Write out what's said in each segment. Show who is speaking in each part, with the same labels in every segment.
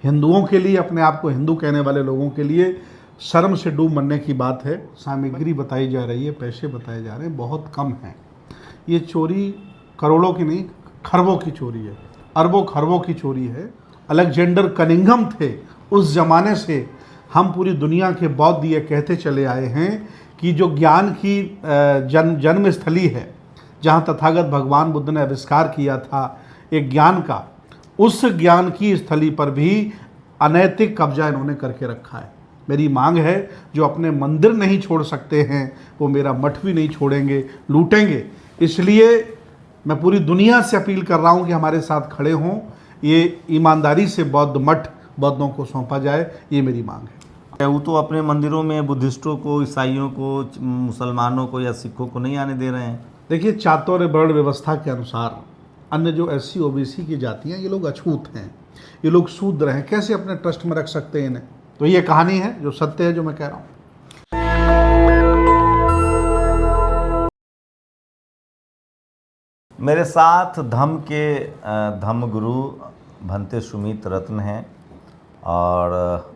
Speaker 1: हिंदुओं के लिए, अपने आप को हिंदू कहने वाले लोगों के लिए शर्म से डूब मरने की बात है। सामग्री बताई जा रही है, पैसे बताए जा रहे हैं, बहुत कम हैं। ये चोरी करोड़ों की नहीं, खरबों की चोरी है, अरबों खरबों की चोरी है। अलेक्जेंडर कनिंघम थे, उस ज़माने से हम पूरी दुनिया के बौद्ध ये कहते चले आए हैं कि जो ज्ञान की जन्म स्थली है, जहाँ तथागत भगवान बुद्ध ने आविष्कार किया था एक ज्ञान का, उस ज्ञान की स्थली पर भी अनैतिक कब्जा इन्होंने करके रखा है। मेरी मांग है, जो अपने मंदिर नहीं छोड़ सकते हैं वो मेरा मठ भी नहीं छोड़ेंगे, लूटेंगे। इसलिए मैं पूरी दुनिया से अपील कर रहा हूँ कि हमारे साथ खड़े हों, ये ईमानदारी से बौद्ध मठ बौद्धों को सौंपा जाए, ये मेरी मांग है।
Speaker 2: वो तो अपने मंदिरों में बुद्धिस्टों को, ईसाइयों को, मुसलमानों को या सिखों को नहीं आने दे रहे हैं।
Speaker 1: देखिए, चातुर्य वर्ण व्यवस्था के अनुसार अन्य जो SC OBC की जातियाँ, ये लोग अछूत हैं, ये लोग शूद्र हैं, कैसे अपने ट्रस्ट में रख सकते हैं इन्हें? तो ये कहानी है जो सत्य है, जो मैं कह रहा हूँ।
Speaker 2: मेरे साथ धम्म के धम्म गुरु भंते सुमित रत्न हैं, और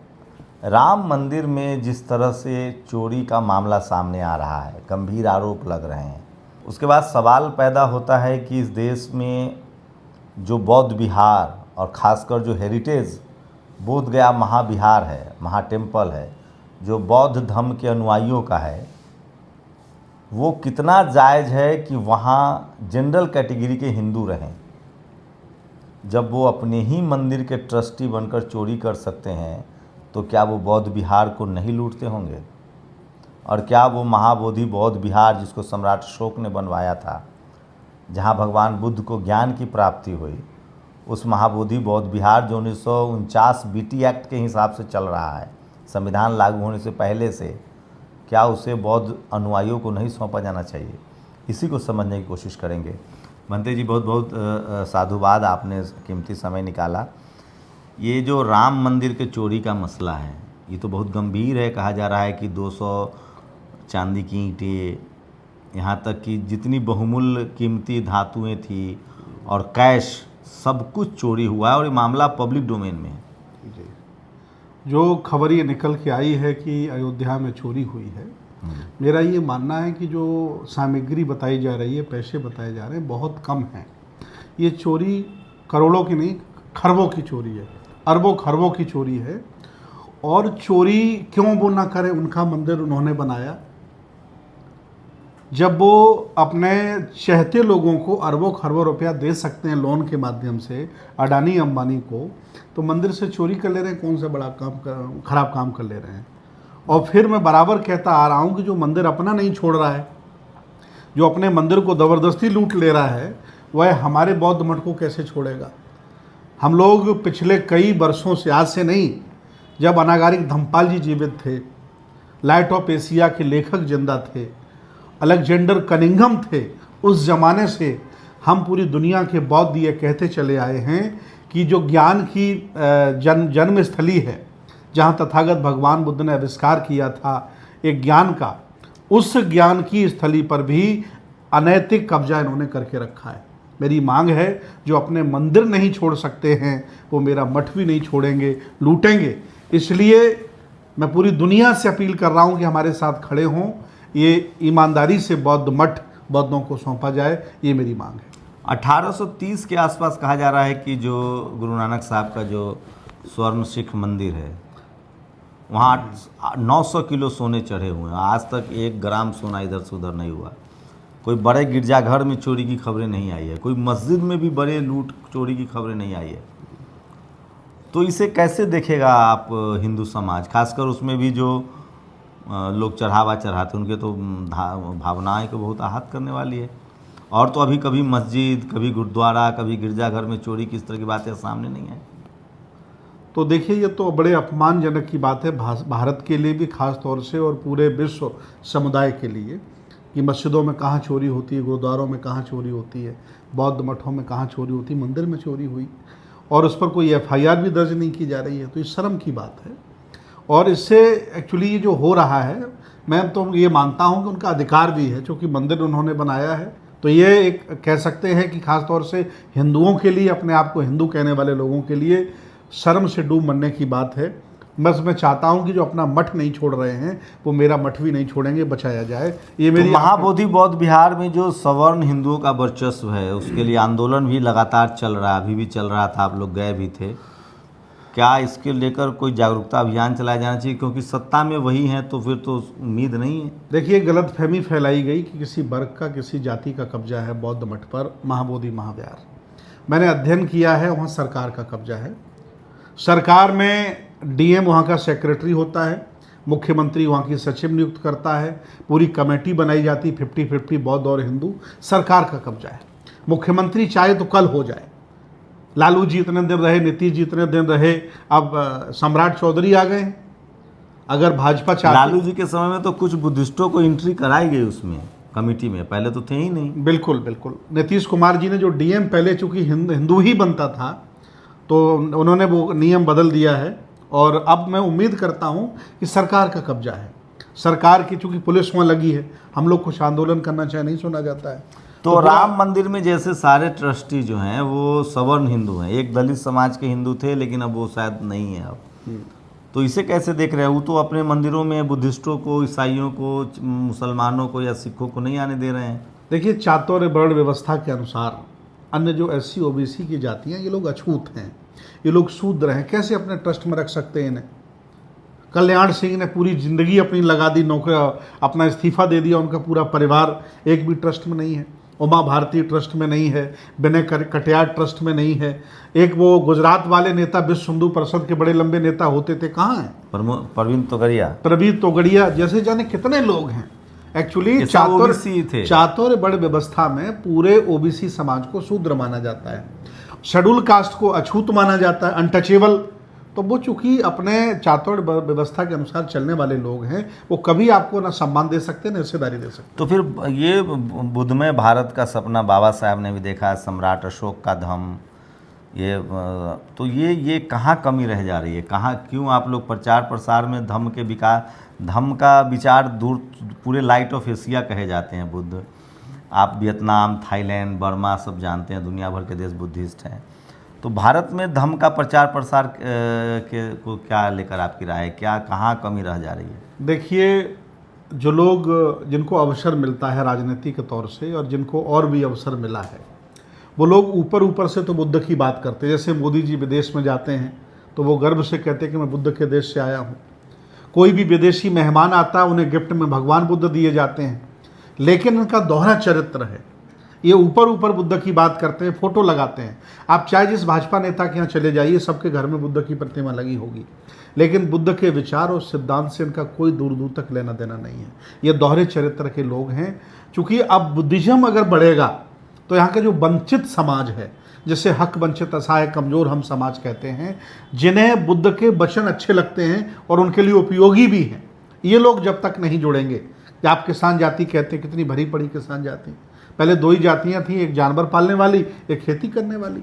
Speaker 2: राम मंदिर में जिस तरह से चोरी का मामला सामने आ रहा है, गंभीर आरोप लग रहे हैं, उसके बाद सवाल पैदा होता है कि इस देश में जो बौद्ध विहार और ख़ासकर जो हेरिटेज बोध गया महाविहार है, महाटेम्पल है, जो बौद्ध धर्म के अनुयायियों का है, वो कितना जायज़ है कि वहाँ जनरल कैटेगरी के हिंदू रहें। जब वो अपने ही मंदिर के ट्रस्टी बनकर चोरी कर सकते हैं, तो क्या वो बौद्ध विहार को नहीं लूटते होंगे? और क्या वो महाबोधि बौद्ध विहार, जिसको सम्राट अशोक ने बनवाया था, जहाँ भगवान बुद्ध को ज्ञान की प्राप्ति हुई, उस महाबोधि बौद्ध विहार जो 1949 BT एक्ट के हिसाब से चल रहा है, संविधान लागू होने से पहले से, क्या उसे बौद्ध अनुयायियों को नहीं सौंपा जाना चाहिए? इसी को समझने की कोशिश करेंगे। भंते जी, बहुत बहुत साधुवाद, आपने कीमती समय निकाला। ये जो राम मंदिर के चोरी का मसला है, ये तो बहुत गंभीर है। कहा जा रहा है कि 200 चांदी की ईंटें, यहाँ तक कि जितनी बहुमूल्य कीमती धातुएं थी और कैश, सब कुछ चोरी हुआ है, और ये मामला पब्लिक डोमेन में है।
Speaker 1: जो खबर ये निकल के आई है कि अयोध्या में चोरी हुई है, मेरा ये मानना है कि जो सामग्री बताई जा रही है, पैसे बताए जा रहे हैं, बहुत कम हैं। ये चोरी करोड़ों की नहीं, खरबों की चोरी है, अरबों खरबों की चोरी है। और चोरी क्यों वो ना करें? उनका मंदिर उन्होंने बनाया। जब वो अपने चाहते लोगों को अरबों खरबों रुपया दे सकते हैं लोन के माध्यम से, अडानी अंबानी को, तो मंदिर से चोरी कर ले रहे हैं। कौन सा बड़ा काम, खराब काम कर ले रहे हैं। और फिर मैं बराबर कहता आ रहा हूँ कि जो मंदिर अपना नहीं छोड़ रहा है, जो अपने मंदिर को ज़बरदस्ती लूट ले रहा है, वह हमारे बौद्ध मठ को कैसे छोड़ेगा? हम लोग पिछले कई वर्षों से, आज से नहीं, जब अनागारिक धम्मपाल जी जीवित थे, लाइट ऑफ एशिया के लेखक जिंदा थे, अलेक्जेंडर कनिंघम थे, उस ज़माने से हम पूरी दुनिया के बौद्ध ये कहते चले आए हैं कि जो ज्ञान की जन्म स्थली है, जहाँ तथागत भगवान बुद्ध ने आविष्कार किया था एक ज्ञान का, उस ज्ञान की स्थली पर भी अनैतिक कब्जा इन्होंने करके रखा है। मेरी मांग है, जो अपने मंदिर नहीं छोड़ सकते हैं वो मेरा मठ भी नहीं छोड़ेंगे, लूटेंगे। इसलिए मैं पूरी दुनिया से अपील कर रहा हूँ कि हमारे साथ खड़े हों, ये ईमानदारी से बौद्ध मठ बौद्धों को सौंपा जाए, ये मेरी मांग है।
Speaker 2: 1830 के आसपास कहा जा रहा है कि जो गुरु नानक साहब का जो स्वर्ण सिख मंदिर है, वहाँ 900 किलो सोने चढ़े हुए हैं। आज तक 1 ग्राम सोना इधर से उधर नहीं हुआ। कोई बड़े गिरजाघर में चोरी की खबरें नहीं आई है, कोई मस्जिद में भी बड़े लूट चोरी की खबरें नहीं आई है। तो इसे कैसे देखेगा आप हिंदू समाज? खासकर उसमें भी जो लोग चढ़ावा चढ़ाते, उनके तो भावनाएं को बहुत आहत करने वाली है। और तो अभी कभी मस्जिद, कभी गुरुद्वारा, कभी गिरजाघर में चोरी की इस तरह की बातें सामने नहीं है।
Speaker 1: तो देखिए, ये तो बड़े अपमानजनक की बात है भारत के लिए भी, ख़ास तौर से, और पूरे विश्व समुदाय के लिए, कि मस्जिदों में कहाँ चोरी होती है, गुरुद्वारों में कहाँ चोरी होती है, बौद्ध मठों में कहाँ चोरी होती है, मंदिर में चोरी हुई, और उस पर कोई FIR भी दर्ज नहीं की जा रही है। तो ये शर्म की बात है। और इससे एक्चुअली ये जो हो रहा है, मैं तो ये मानता हूँ कि उनका अधिकार भी है, क्योंकि मंदिर उन्होंने बनाया है। तो ये एक कह सकते हैं कि ख़ास तौर से हिंदुओं के लिए, अपने आप को हिंदू कहने वाले लोगों के लिए शर्म से डूब मरने की बात है। बस मैं चाहता हूं कि जो अपना मठ नहीं छोड़ रहे हैं वो मेरा मठ भी नहीं छोड़ेंगे, बचाया जाए। ये
Speaker 2: तो
Speaker 1: मेरी
Speaker 2: महाबोधि बौद्ध विहार में जो सवर्ण हिंदुओं का वर्चस्व है उसके लिए आंदोलन भी लगातार चल रहा है, अभी भी चल रहा था, आप लोग गए भी थे। क्या इसके लेकर कोई जागरूकता अभियान चलाया जाना चाहिए, क्योंकि सत्ता में वही हैं तो फिर तो उम्मीद नहीं है।
Speaker 1: देखिए, गलतफहमी फैलाई गई कि किसी वर्ग का, किसी जाति का कब्जा है बौद्ध मठ पर, महाबोधि महाविहार। मैंने अध्ययन किया है, वहाँ सरकार का कब्जा है। सरकार में डीएम वहाँ का सेक्रेटरी होता है, मुख्यमंत्री वहाँ की सचिव नियुक्त करता है, पूरी कमेटी बनाई जाती, 50-50 बौद्ध और हिंदू। सरकार का कब्जा है। मुख्यमंत्री चाहे तो कल हो जाए। लालू जी इतने दिन रहे, नीतीश जी इतने दिन रहे, अब सम्राट चौधरी आ गए। अगर भाजपा चाहती,
Speaker 2: लालू जी के समय में तो कुछ बुद्धिस्टों को एंट्री कराई गई उसमें कमेटी में, पहले तो थे ही नहीं।
Speaker 1: बिल्कुल बिल्कुल। नीतीश कुमार जी ने जो डीएम, पहले चूंकि हिंदू ही बनता था तो उन्होंने वो नियम बदल दिया है। और अब मैं उम्मीद करता हूं कि सरकार का कब्जा है। सरकार की चूंकि पुलिस वहाँ लगी है, हम लोग कुछ आंदोलन करना चाहे नहीं सुना जाता है।
Speaker 2: तो राम मंदिर में जैसे सारे ट्रस्टी जो हैं वो सवर्ण हिंदू हैं, एक दलित समाज के हिंदू थे लेकिन अब वो शायद नहीं है अब, तो इसे कैसे देख रहे हैं? वो तो अपने मंदिरों में बुद्धिस्टों को, ईसाइयों को, मुसलमानों को या सिखों को नहीं आने दे रहे हैं।
Speaker 1: देखिए, चातुर्य वर्ण व्यवस्था के अनुसार अन्य जो SC OBC की जातियाँ, ये लोग अछूत हैं, ये लोग शूद्र हैं, कैसे अपने ट्रस्ट में रख सकते हैं इन्हें? कल्याण सिंह ने पूरी ज़िंदगी अपनी लगा दी, नौकरी, अपना इस्तीफा दे दिया, उनका पूरा परिवार एक भी ट्रस्ट में नहीं है। उमा भारती ट्रस्ट में नहीं है, विनय कटियार ट्रस्ट में नहीं है। एक वो गुजरात वाले नेता, विश्व हिंदू परिषद के बड़े लंबे नेता होते थे, कहाँ हैं? प्रवीण तोगड़िया जैसे जाने कितने लोग हैं। एक्चुअली चातुर्य वर्ण व्यवस्था में पूरे OBC समाज को शूद्र माना जाता है, शेड्यूल कास्ट को अछूत माना जाता है, अनटचेबल। तो वो चूंकि अपने चातुर्य व्यवस्था के अनुसार चलने वाले लोग हैं, वो कभी आपको ना सम्मान दे सकते, ना हिस्सेदारी दे सकते।
Speaker 2: तो फिर ये बुद्धमय भारत का सपना बाबा साहब ने भी देखा है, सम्राट अशोक का धम्म, ये तो ये कहाँ कमी रह जा रही है? कहाँ, क्यों आप लोग प्रचार प्रसार में धम्म का विचार दूर, पूरे लाइट ऑफ एशिया कहे जाते हैं बुद्ध। आप वियतनाम, थाईलैंड, बर्मा सब जानते हैं, दुनिया भर के देश बुद्धिस्ट हैं। तो भारत में धम्म का प्रचार प्रसार को क्या लेकर आपकी राय है? क्या, कहाँ कमी रह जा रही है?
Speaker 1: देखिए, जो लोग, जिनको अवसर मिलता है राजनीति के तौर से और जिनको और भी अवसर मिला है, वो लोग ऊपर से तो बुद्ध की बात करते हैं। जैसे मोदी जी विदेश में जाते हैं तो वो गर्व से कहते हैं कि मैं बुद्ध के देश से आया हूँ। कोई भी विदेशी मेहमान आता है, उन्हें गिफ्ट में भगवान बुद्ध दिए जाते हैं, लेकिन उनका दोहरा चरित्र है। ये ऊपर बुद्ध की बात करते हैं, फोटो लगाते हैं। आप चाहे जिस भाजपा नेता के यहाँ चले जाइए, सबके घर में बुद्ध की प्रतिमा लगी होगी, लेकिन बुद्ध के विचार और सिद्धांत से इनका कोई दूर दूर तक लेना देना नहीं है। ये दोहरे चरित्र के लोग हैं। चूँकि अब बुद्धिज्म अगर बढ़ेगा तो यहाँ का जो वंचित समाज है, जिसे हक वंचित, असहाय, कमज़ोर हम समाज कहते हैं, जिन्हें बुद्ध के वचन अच्छे लगते हैं और उनके लिए उपयोगी भी हैं, ये लोग जब तक नहीं जुड़ेंगे। कि आप किसान जाति कहते हैं, कितनी भरी पड़ी किसान जाति। पहले 2 ही जातियाँ थीं, एक जानवर पालने वाली, एक खेती करने वाली।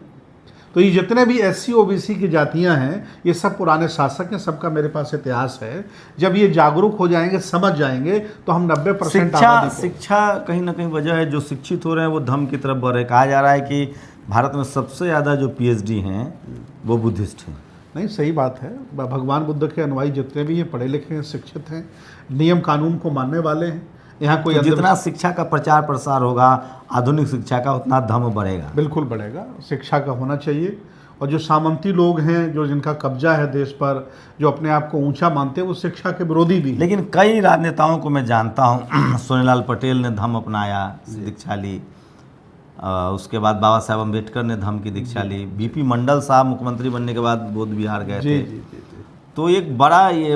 Speaker 1: तो ये जितने भी SC OBC की जातियां हैं, ये सब पुराने शासक हैं, सबका मेरे पास इतिहास है। जब ये जागरूक हो जाएंगे, समझ जाएंगे, तो हम 90%
Speaker 2: शिक्षा कहीं ना कहीं वजह है। जो शिक्षित हो रहे हैं वो धम्म की तरफ बढ़ रहे। कहा जा रहा है कि भारत में सबसे ज़्यादा जो PhD हैं वो बुद्धिस्ट हैं।
Speaker 1: नहीं, सही बात है। भगवान बुद्ध के अनुयायी जितने भी हैं, पढ़े लिखे हैं, शिक्षित हैं, नियम कानून को मानने वाले हैं। यहाँ कोई
Speaker 2: तो जितना शिक्षा का प्रचार प्रसार होगा, आधुनिक शिक्षा का, उतना धम्म बढ़ेगा।
Speaker 1: बिल्कुल बढ़ेगा। शिक्षा का होना चाहिए। और जो सामंती लोग हैं, जो जिनका कब्जा है देश पर, जो अपने आप को ऊंचा मानते हैं, वो शिक्षा के विरोधी भी।
Speaker 2: लेकिन कई राजनेताओं को मैं जानता हूँ, सोनेलाल पटेल ने धम्म अपनाया, दीक्षा ली। उसके बाद बाबा साहब अम्बेडकर ने धम्म की दीक्षा ली। BP मंडल साहब मुख्यमंत्री बनने के बाद बौद्ध विहार गए थे। तो एक बड़ा ये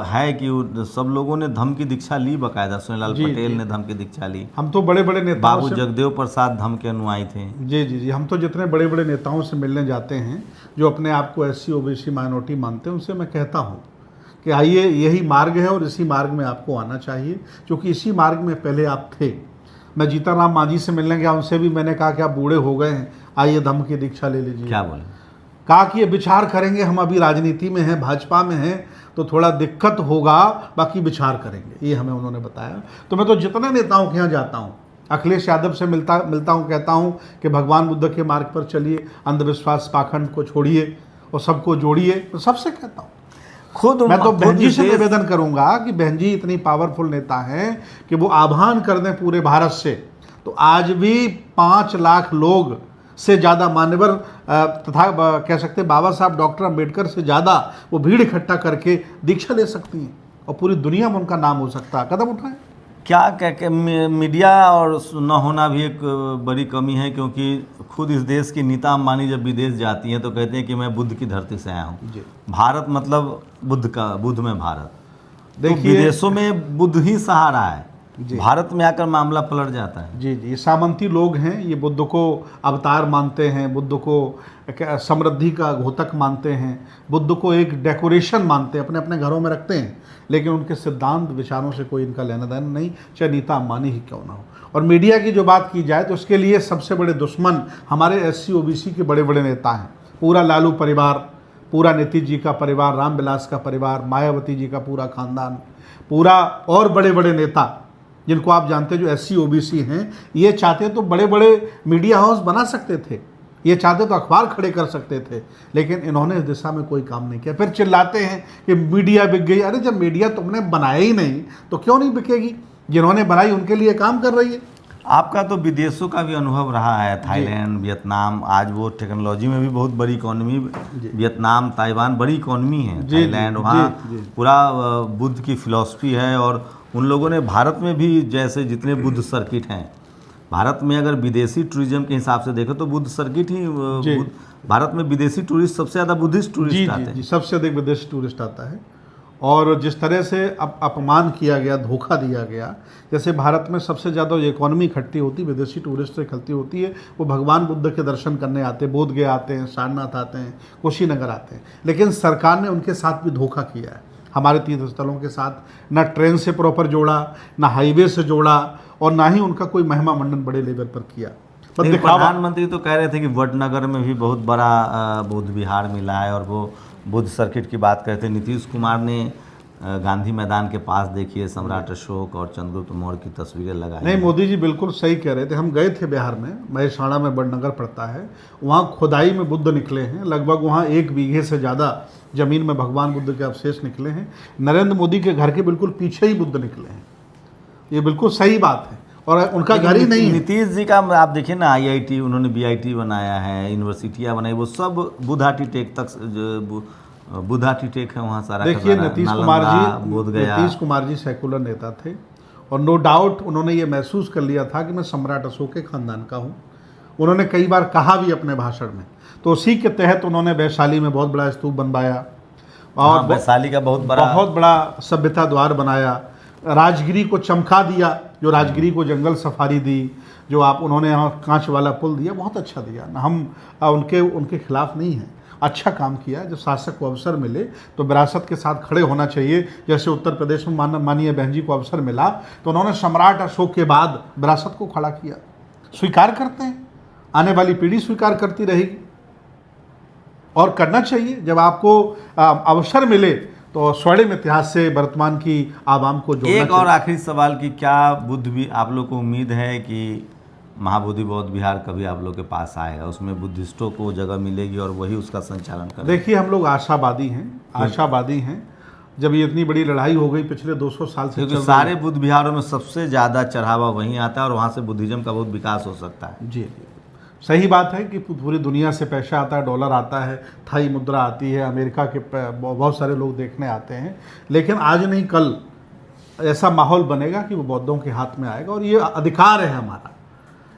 Speaker 2: है कि सब लोगों ने धम्म की दीक्षा ली बकायदा। सोनेलाल पटेल ने धम्म की दीक्षा ली।
Speaker 1: हम तो बड़े बड़े नेताओं,
Speaker 2: बाबू जगदेव प्रसाद धम्म के अनुयायी थे।
Speaker 1: जी, हम तो जितने बड़े बड़े नेताओं से मिलने जाते हैं, जो अपने आप को SC OBC माइनॉरिटी मानते हैं, उनसे मैं कहता हूँ कि आइए, यही मार्ग है और इसी मार्ग में आपको आना चाहिए, क्योंकि इसी मार्ग में पहले आप थे। मैं जीतनराम मांझी से मिलने गया, उनसे भी मैंने कहा कि आप बूढ़े हो गए हैं, आइए धम्म की दीक्षा ले लीजिए।
Speaker 2: क्या बोले? कहा
Speaker 1: कि ये विचार करेंगे, हम अभी राजनीति में हैं, भाजपा में हैं, तो थोड़ा दिक्कत होगा, बाकी विचार करेंगे, ये हमें उन्होंने बताया। तो मैं तो जितने नेताओं के यहाँ जाता हूँ, अखिलेश यादव से मिलता हूँ, कहता हूँ कि भगवान बुद्ध के मार्ग पर चलिए, अंधविश्वास पाखंड को छोड़िए। और सबको जोड़िए। तो सबसे कहता हूँ,
Speaker 2: खुद
Speaker 1: मैं तो बहन जी से
Speaker 2: देश-
Speaker 1: निवेदन करूंगा कि बहन जी इतनी पावरफुल नेता हैं कि वो आह्वान कर दें पूरे भारत से, तो आज भी 5 लाख लोग से ज़्यादा मान्यवर तथा कह सकते हैं बाबा साहब डॉक्टर अंबेडकर से ज़्यादा वो भीड़ इकट्ठा करके दीक्षा ले सकती हैं और पूरी दुनिया में उनका नाम हो सकता है। कदम उठाएं।
Speaker 2: क्या कह मीडिया और न होना भी एक बड़ी कमी है, क्योंकि खुद इस देश की नीता अंबानी जब विदेश जाती हैं तो कहते हैं कि मैं बुद्ध की धरती से आया हूँ।
Speaker 1: जी
Speaker 2: भारत मतलब बुद्ध में भारत। तो
Speaker 1: देखिए,
Speaker 2: विदेशों में बुद्ध ही सहारा है,
Speaker 1: जी।
Speaker 2: भारत में आकर मामला पलट जाता है।
Speaker 1: जी ये सामंती लोग हैं, ये बुद्ध को अवतार मानते हैं, बुद्ध को समृद्धि का घोतक मानते हैं, बुद्ध को एक डेकोरेशन मानते हैं, अपने अपने घरों में रखते हैं, लेकिन उनके सिद्धांत विचारों से कोई इनका लेना देना नहीं, चाहे नीता अंबानी ही क्यों ना हो। और मीडिया की जो बात की जाए तो उसके लिए सबसे बड़े दुश्मन हमारे SC OBC के बड़े बड़े नेता हैं। पूरा लालू परिवार, पूरा नीतीश जी का परिवार, रामविलास का परिवार, मायावती जी का पूरा खानदान, पूरा और बड़े बड़े नेता जिनको आप जानते हैं जो SC OBC हैं, ये चाहते तो बड़े बड़े मीडिया हाउस बना सकते थे, ये चाहते तो अखबार खड़े कर सकते थे, लेकिन इन्होंने इस दिशा में कोई काम नहीं किया। फिर चिल्लाते हैं कि मीडिया बिक गई। अरे जब मीडिया तुमने बनाया ही नहीं तो क्यों नहीं बिकेगी? जिन्होंने बनाई उनके लिए काम कर रही है।
Speaker 2: आपका तो विदेशों का भी अनुभव रहा है, थाईलैंड, वियतनाम, आज वो टेक्नोलॉजी में भी बहुत बड़ी इकोनॉमी, वियतनाम, ताइवान बड़ी इकोनॉमी है।
Speaker 1: जी,
Speaker 2: थाईलैंड,
Speaker 1: जी,
Speaker 2: वहाँ
Speaker 1: जी, जी।
Speaker 2: पूरा बुद्ध की फिलॉसफी है, और उन लोगों ने भारत में भी जैसे जितने बुद्ध सर्किट हैं, भारत में अगर विदेशी टूरिज्म के हिसाब से देखें तो बुद्ध सर्किट ही भारत में विदेशी टूरिस्ट सबसे ज़्यादा बुद्धिस्ट टूरिस्ट आते हैं।
Speaker 1: जी, सबसे अधिक विदेशी टूरिस्ट आता है। और जिस तरह से अपमान किया गया, धोखा दिया गया, जैसे भारत में सबसे ज़्यादा जो इकॉनमी इकट्ठी होती विदेशी टूरिस्ट से इकट्ठी होती है, वो भगवान बुद्ध के दर्शन करने आते हैं, बोध गया आते हैं, सारनाथ आते हैं, कुशीनगर आते हैं। लेकिन सरकार ने उनके साथ भी धोखा किया है। हमारे तीर्थ स्थलों के साथ ना ट्रेन से प्रॉपर जोड़ा, ना हाईवे से जोड़ा, और ना ही उनका कोई महिमा मंडन बड़े लेवल पर किया।
Speaker 2: प्रधानमंत्री तो कह रहे थे कि वडनगर में भी बहुत बड़ा बुद्ध विहार मिला है, और वो बुद्ध सर्किट की बात करते थे। नीतीश कुमार ने गांधी मैदान के पास देखिए सम्राट अशोक और चंद्रगुप्त मौर्य की तस्वीरें लगाई।
Speaker 1: नहीं, मोदी जी बिल्कुल सही कह रहे थे। हम गए थे बिहार में, महेसाणा में वडनगर पड़ता है, वहाँ खुदाई में बुद्ध निकले हैं। लगभग वहाँ 1 बीघे से ज़्यादा ज़मीन में भगवान बुद्ध के अवशेष निकले हैं। नरेंद्र मोदी के घर के बिल्कुल पीछे ही बुद्ध निकले हैं। ये बिल्कुल सही बात है, और उनका घर ही नहीं है।
Speaker 2: नीतीश जी का आप देखिए ना, IIT उन्होंने BIT बनाया है, यूनिवर्सिटियाँ बनाई, वो सब बुद्धा टेक तक, बुद्धा टेक है वहाँ सारा।
Speaker 1: देखिए नीतीश कुमार जी सेकुलर नेता थे, और नो डाउट उन्होंने ये महसूस कर लिया था कि मैं सम्राट अशोक के खानदान का हूँ। उन्होंने कई बार कहा भी अपने भाषण में, तो उसी के तहत उन्होंने वैशाली में बहुत बड़ा स्तूप बनवाया, और
Speaker 2: वैशाली का बहुत
Speaker 1: बड़ा सभ्यता द्वार बनाया। राजगिरी को चमका दिया, जो राजगिरी को जंगल सफारी दी, जो आप उन्होंने यहाँ कांच वाला पुल दिया, बहुत अच्छा दिया। हम उनके खिलाफ नहीं हैं, अच्छा काम किया। जब शासक को अवसर मिले तो विरासत के साथ खड़े होना चाहिए। जैसे उत्तर प्रदेश में माननीय बहन जी को अवसर मिला तो उन्होंने सम्राट अशोक के बाद विरासत को खड़ा किया। स्वीकार करते हैं, आने वाली पीढ़ी स्वीकार करती रहेगी, और करना चाहिए। जब आपको अवसर मिले तो स्वर्णिम इतिहास से वर्तमान की आवाम को जोड़ना चाहिए।
Speaker 2: एक और आखिरी सवाल कि क्या बुद्ध भी आप लोग को उम्मीद है कि महाबोधि बौद्ध विहार कभी आप लोग के पास आएगा, उसमें बुद्धिस्टों को जगह मिलेगी और वही उसका संचालन करेंगे?
Speaker 1: देखिए, हम लोग आशावादी हैं। जब ये इतनी बड़ी लड़ाई हो गई पिछले 200 साल से,
Speaker 2: क्योंकि सारे बुद्ध विहारों में सबसे ज़्यादा चढ़ावा वहीं आता है, और वहाँ से बुद्धिज्म का बहुत विकास हो सकता है।
Speaker 1: जी, सही बात है कि पूरी दुनिया से पैसा आता है, डॉलर आता है, थाई मुद्रा आती है, अमेरिका के बहुत सारे लोग देखने आते हैं। लेकिन आज नहीं कल ऐसा माहौल बनेगा कि वो बौद्धों के हाथ में आएगा, और ये अधिकार है हमारा,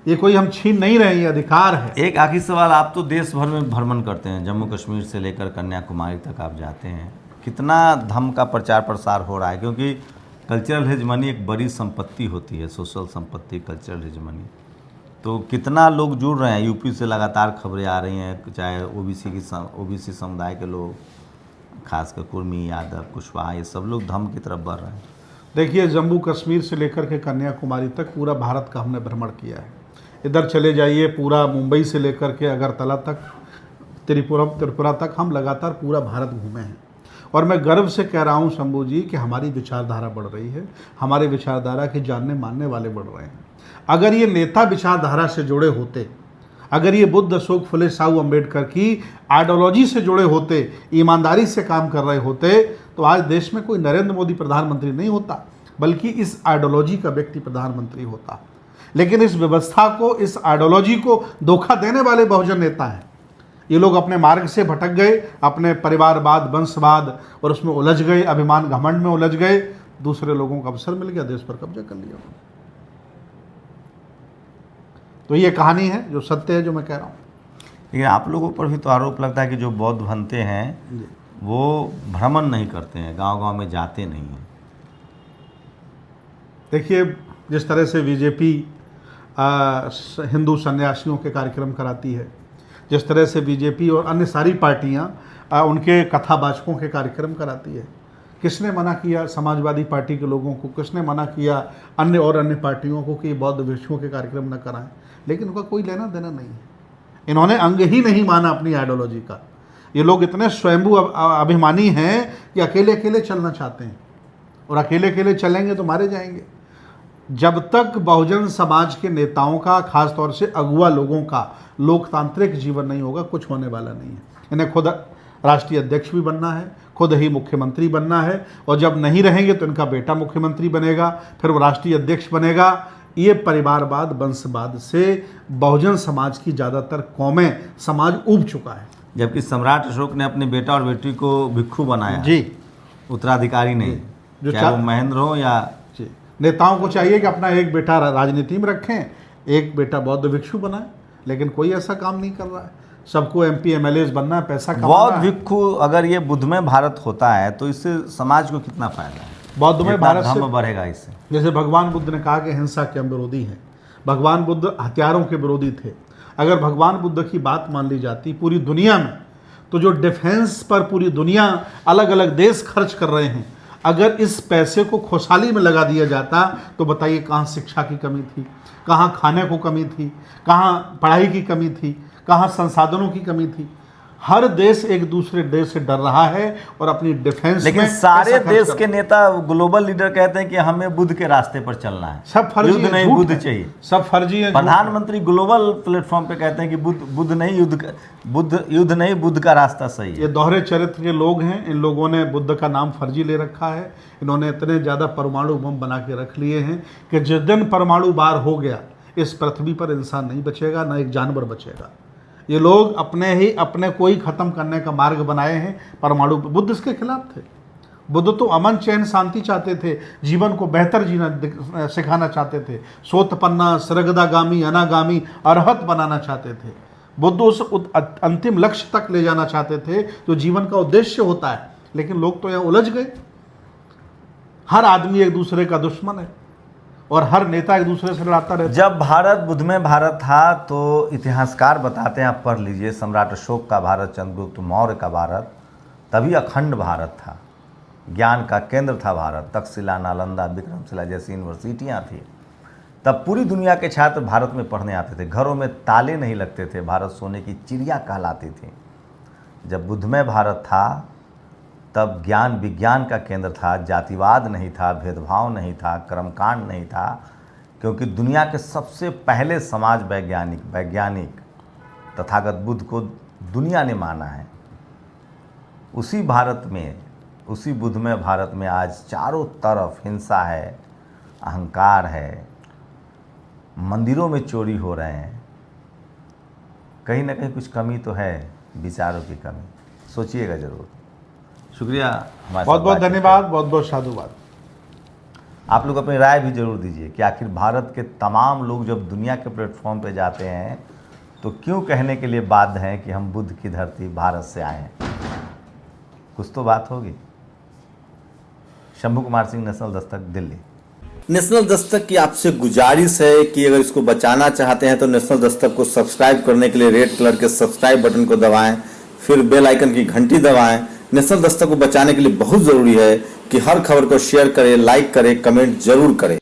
Speaker 1: ये कोई हम छीन नहीं रहे, ये अधिकार है।
Speaker 2: एक आखिरी सवाल, आप तो देश भर में भ्रमण करते हैं, जम्मू कश्मीर से लेकर कन्याकुमारी तक आप जाते हैं, कितना धम्म का प्रचार प्रसार हो रहा है? क्योंकि कल्चरल हेजमनी एक बड़ी संपत्ति होती है, सोशल संपत्ति, कल्चरल हेजमनी। तो कितना लोग जुड़ रहे हैं? यूपी से लगातार खबरें आ रही हैं, चाहे ओबीसी समुदाय के लोग, खासकर कुर्मी, यादव, कुशवाहा, ये सब लोग धम्म की तरफ बढ़ रहे हैं।
Speaker 1: देखिए, जम्मू कश्मीर से लेकर के कन्याकुमारी तक पूरा भारत का हमने भ्रमण किया है। इधर चले जाइए, पूरा मुंबई से लेकर के अगरतला तक, त्रिपुरा तक, हम लगातार पूरा भारत घूमे हैं। और मैं गर्व से कह रहा हूँ शंभू जी कि हमारी विचारधारा बढ़ रही है, हमारे विचारधारा के जानने मानने वाले बढ़ रहे हैं। अगर ये नेता विचारधारा से जुड़े होते, अगर ये बुद्ध, अशोक, फुले, साहू अम्बेडकर की आइडियोलॉजी से जुड़े होते, ईमानदारी से काम कर रहे होते, तो आज देश में कोई नरेंद्र मोदी प्रधानमंत्री नहीं होता, बल्कि इस आइडियोलॉजी का व्यक्ति प्रधानमंत्री होता। लेकिन इस व्यवस्था को, इस आइडियोलॉजी को धोखा देने वाले बहुजन नेता हैं। ये लोग अपने मार्ग से भटक गए, अपने परिवारवाद, वंशवाद और उसमें उलझ गए, अभिमान घमंड में उलझ गए, दूसरे लोगों को अवसर मिल गया, देश पर कब्जा कर लिया। तो ये कहानी है जो सत्य है, जो मैं कह रहा हूँ।
Speaker 2: लेकिन आप लोगों पर भी तो आरोप लगता है कि जो बौद्ध बनते हैं वो भ्रमण नहीं करते हैं, गांव-गांव में जाते नहीं हैं।
Speaker 1: देखिए, जिस तरह से बीजेपी हिंदू सन्यासियों के कार्यक्रम कराती है, जिस तरह से बीजेपी और अन्य सारी पार्टियां उनके कथावाचकों के कार्यक्रम कराती है, किसने मना किया समाजवादी पार्टी के लोगों को, किसने मना किया अन्य पार्टियों को कि बौद्ध भिक्षुओं के कार्यक्रम न कराएं? लेकिन उनका कोई लेना देना नहीं है। इन्होंने अंग ही नहीं माना अपनी आइडियोलॉजी का। ये लोग इतने स्वयंभू अभिमानी हैं कि अकेले अकेले चलना चाहते हैं, और अकेले अकेले चलेंगे तो मारे जाएंगे। जब तक बहुजन समाज के नेताओं का, खास तौर से अगुआ लोगों का लोकतांत्रिक जीवन नहीं होगा, कुछ होने वाला नहीं है। इन्हें खुद राष्ट्रीय अध्यक्ष भी बनना है, खुद ही मुख्यमंत्री बनना है, और जब नहीं रहेंगे तो इनका बेटा मुख्यमंत्री बनेगा, फिर वो राष्ट्रीय अध्यक्ष बनेगा। ये परिवारवाद, वंशवाद से बहुजन समाज की ज़्यादातर कौमें, समाज उब चुका है।
Speaker 2: जबकि सम्राट अशोक ने अपने बेटा और बेटी को भिक्षु बनाया
Speaker 1: जी,
Speaker 2: उत्तराधिकारी नहीं,
Speaker 1: जो
Speaker 2: चाहे वो महेंद्र हो या
Speaker 1: जी। नेताओं को चाहिए कि अपना एक बेटा राजनीति में रखें, एक बेटा बौद्ध भिक्षु बनाए, लेकिन कोई ऐसा काम नहीं कर रहा है। सबको MP MLAs बनना है, पैसा कमाना
Speaker 2: बौद्ध
Speaker 1: है।
Speaker 2: भिक्षु अगर ये बुद्धमय भारत होता है तो इससे समाज को कितना फायदा है?
Speaker 1: बौद्धमय भारत से
Speaker 2: धर्म बढ़ेगा इससे।
Speaker 1: जैसे भगवान बुद्ध ने कहा कि हिंसा के हम विरोधी हैं, भगवान बुद्ध हथियारों के विरोधी थे। अगर भगवान बुद्ध की बात मान ली जाती पूरी दुनिया में, तो जो डिफेंस पर पूरी दुनिया, अलग अलग देश खर्च कर रहे हैं, अगर इस पैसे को खुशहाली में लगा दिया जाता तो बताइए कहाँ शिक्षा की कमी थी, कहाँ खाने को कमी थी, कहाँ पढ़ाई की कमी थी, कहाँ संसाधनों की कमी थी। हर देश एक दूसरे देश से डर रहा है और अपनी डिफेंस
Speaker 2: लेकिन
Speaker 1: में
Speaker 2: सारे
Speaker 1: पैसा
Speaker 2: देश
Speaker 1: खर्च
Speaker 2: के नेता, ग्लोबल लीडर कहते हैं कि हमें बुद्ध के रास्ते पर चलना है,
Speaker 1: सब फर्जी
Speaker 2: युद्ध
Speaker 1: है,
Speaker 2: नहीं
Speaker 1: झूठ
Speaker 2: बुद्ध
Speaker 1: है।
Speaker 2: चाहिए।
Speaker 1: सब फर्जी है, झूठ है।
Speaker 2: प्रधानमंत्री ग्लोबल प्लेटफॉर्म पे कहते हैं कि बुद्ध नहीं, युद्ध नहीं, बुद्ध का रास्ता सही
Speaker 1: ये
Speaker 2: है।
Speaker 1: दोहरे चरित्र के लोग हैं। इन लोगों ने बुद्ध का नाम फर्जी ले रखा है। इन्होंने इतने ज़्यादा परमाणु बम बना के रख लिए हैं कि जिस दिन परमाणु बार हो गया, इस पृथ्वी पर इंसान नहीं बचेगा, ना एक जानवर बचेगा। ये लोग अपने को ही ख़त्म करने का मार्ग बनाए हैं परमाणु। बुद्ध इसके खिलाफ थे। बुद्ध तो अमन, चैन, शांति चाहते थे, जीवन को बेहतर जीना सिखाना चाहते थे, सोतपन्ना, सरगदागामी, अनागामी, अरहत बनाना चाहते थे। बुद्ध उस अंतिम लक्ष्य तक ले जाना चाहते थे जो जीवन का उद्देश्य होता है। लेकिन लोग तो यहाँ उलझ गए। हर आदमी एक दूसरे का दुश्मन है और हर नेता एक दूसरे से लड़ाता रहता है।
Speaker 2: जब भारत बुद्धमय भारत था तो इतिहासकार बताते हैं, आप पढ़ लीजिए, सम्राट अशोक का भारत, चंद्रगुप्त मौर्य का भारत, तभी अखंड भारत था, ज्ञान का केंद्र था भारत। तक्षशिला, नालंदा, विक्रमशिला जैसी यूनिवर्सिटियाँ थी। तब पूरी दुनिया के छात्र भारत में पढ़ने आते थे। घरों में ताले नहीं लगते थे, भारत सोने की चिड़िया कहलाती थी। जब बुद्धमय भारत था तब ज्ञान विज्ञान का केंद्र था, जातिवाद नहीं था, भेदभाव नहीं था, कर्मकांड नहीं था, क्योंकि दुनिया के सबसे पहले समाज वैज्ञानिक तथागत बुद्ध को दुनिया ने माना है। उसी भारत में, उसी बुद्धमय भारत में आज चारों तरफ हिंसा है, अहंकार है, मंदिरों में चोरी हो रहे हैं। कहीं ना कहीं कुछ कमी तो है, विचारों की कमी। सोचिएगा जरूर। शुक्रिया, हमारे
Speaker 1: बहुत बहुत धन्यवाद, बहुत बहुत साधुवाद।
Speaker 2: आप लोग अपनी राय भी जरूर दीजिए कि आखिर भारत के तमाम लोग जब दुनिया के प्लेटफॉर्म पे जाते हैं तो क्यों कहने के लिए बाध्य हैं कि हम बुद्ध की धरती भारत से आए हैं। कुछ तो बात होगी। शंभू कुमार सिंह, नेशनल दस्तक, दिल्ली।
Speaker 3: नेशनल दस्तक की आपसे गुजारिश है कि अगर इसको बचाना चाहते हैं तो नेशनल दस्तक को सब्सक्राइब करने के लिए रेड कलर के सब्सक्राइब बटन को दबाएं, फिर बेल आइकन की घंटी दबाएं। नेशनल दस्तक को बचाने के लिए बहुत जरूरी है कि हर खबर को शेयर करें, लाइक करें, कमेंट जरूर करें।